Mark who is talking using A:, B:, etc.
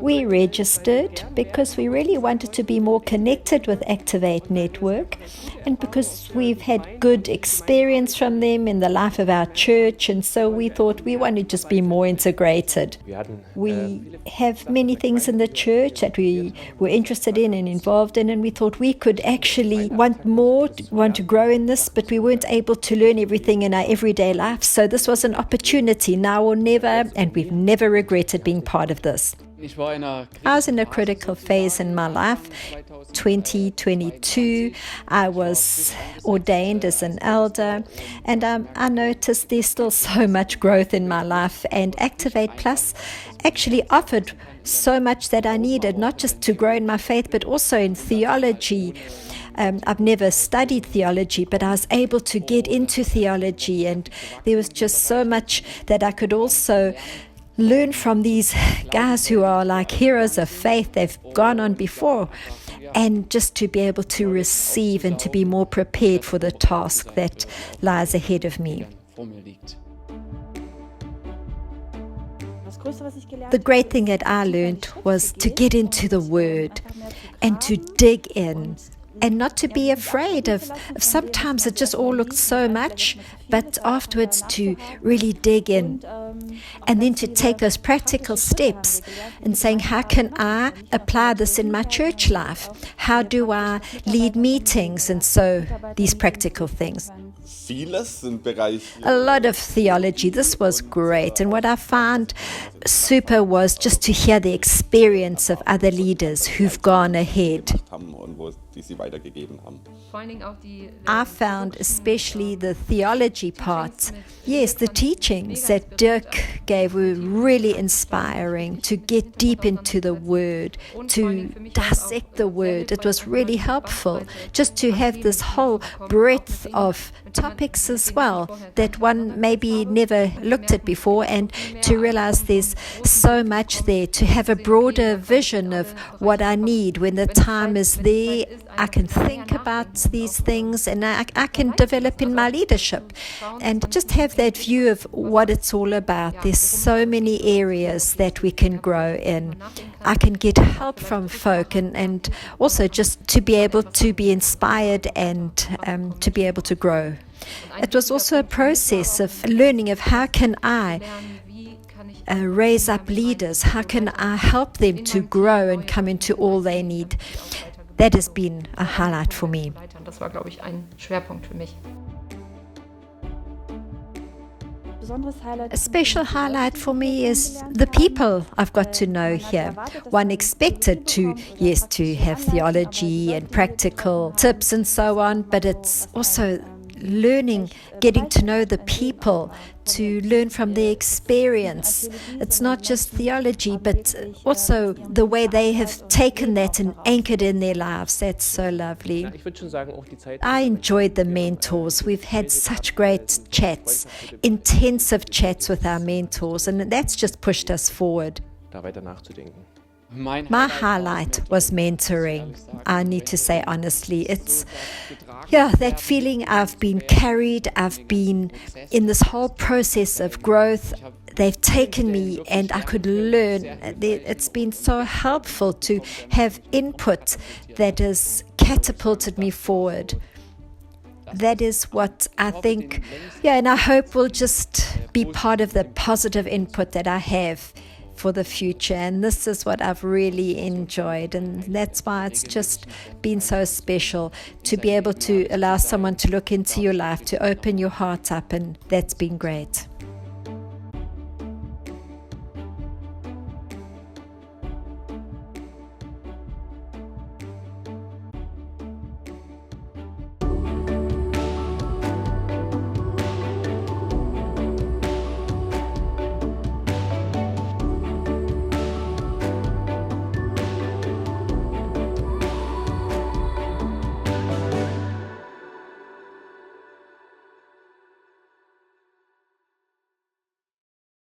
A: We registered because we really wanted to be more connected with Activate Network, and because we've had good experience from them in the life of our church, and so we thought we want to just be more integrated. We have many things in the church that we were interested in and involved in, and we thought we could actually want to grow in this, but we weren't able to learn everything in our everyday life. So this was an opportunity, now or never, and we've never regretted being part of this. I was in a critical phase in my life. 2022, I was ordained as an elder, and I noticed there's still so much growth in my life, and Activate Plus actually offered so much that I needed, not just to grow in my faith, but also in theology. I've never studied theology, but I was able to get into theology, and there was just so much that I could also learn from these guys who are like heroes of faith. They've gone on before, and just to be able to receive and to be more prepared for the task that lies ahead of me. The great thing that I learned was to get into the Word and to dig in, and not to be afraid of sometimes it just all looks so much, but afterwards to really dig in, and then to take those practical steps and saying, how can I apply this in my church life? How do I lead meetings? And so these practical things. A lot of theology. This was great. And what I found super was just to hear the experience of other leaders who've gone ahead. I found especially the theology part. Yes, the teachings that Dirk gave were really inspiring, to get deep into the Word, to dissect the Word. It was really helpful just to have this whole breadth of topics as well that one maybe never looked at before, and to realize there's so much there, to have a broader vision of what I need when the time is there. I can think about these things, and I can develop in my leadership and just have that view of what it's all about. There's so many areas that we can grow in. I can get help from folk, and also just to be able to be inspired and to be able to grow. It was also a process of learning of how can I raise up leaders, how can I help them to grow and come into all they need. That has been a highlight for me. A special highlight for me is the people I've got to know here. One expected to have theology and practical tips and so on, but it's also learning, getting to know the people, to learn from their experience. It's not just theology, but also the way they have taken that and anchored in their lives. That's so lovely. I enjoyed the mentors. We've had such great chats, intensive chats with our mentors, and that's just pushed us forward. My highlight was mentoring. I need to say honestly, it's that feeling I've been carried, I've been in this whole process of growth. They've taken me and I could learn. It's been so helpful to have input that has catapulted me forward. That is what I think, and I hope will just be part of the positive input that I have for the future, and this is what I've really enjoyed, and that's why it's just been so special to be able to allow someone to look into your life, to open your heart up, and that's been great.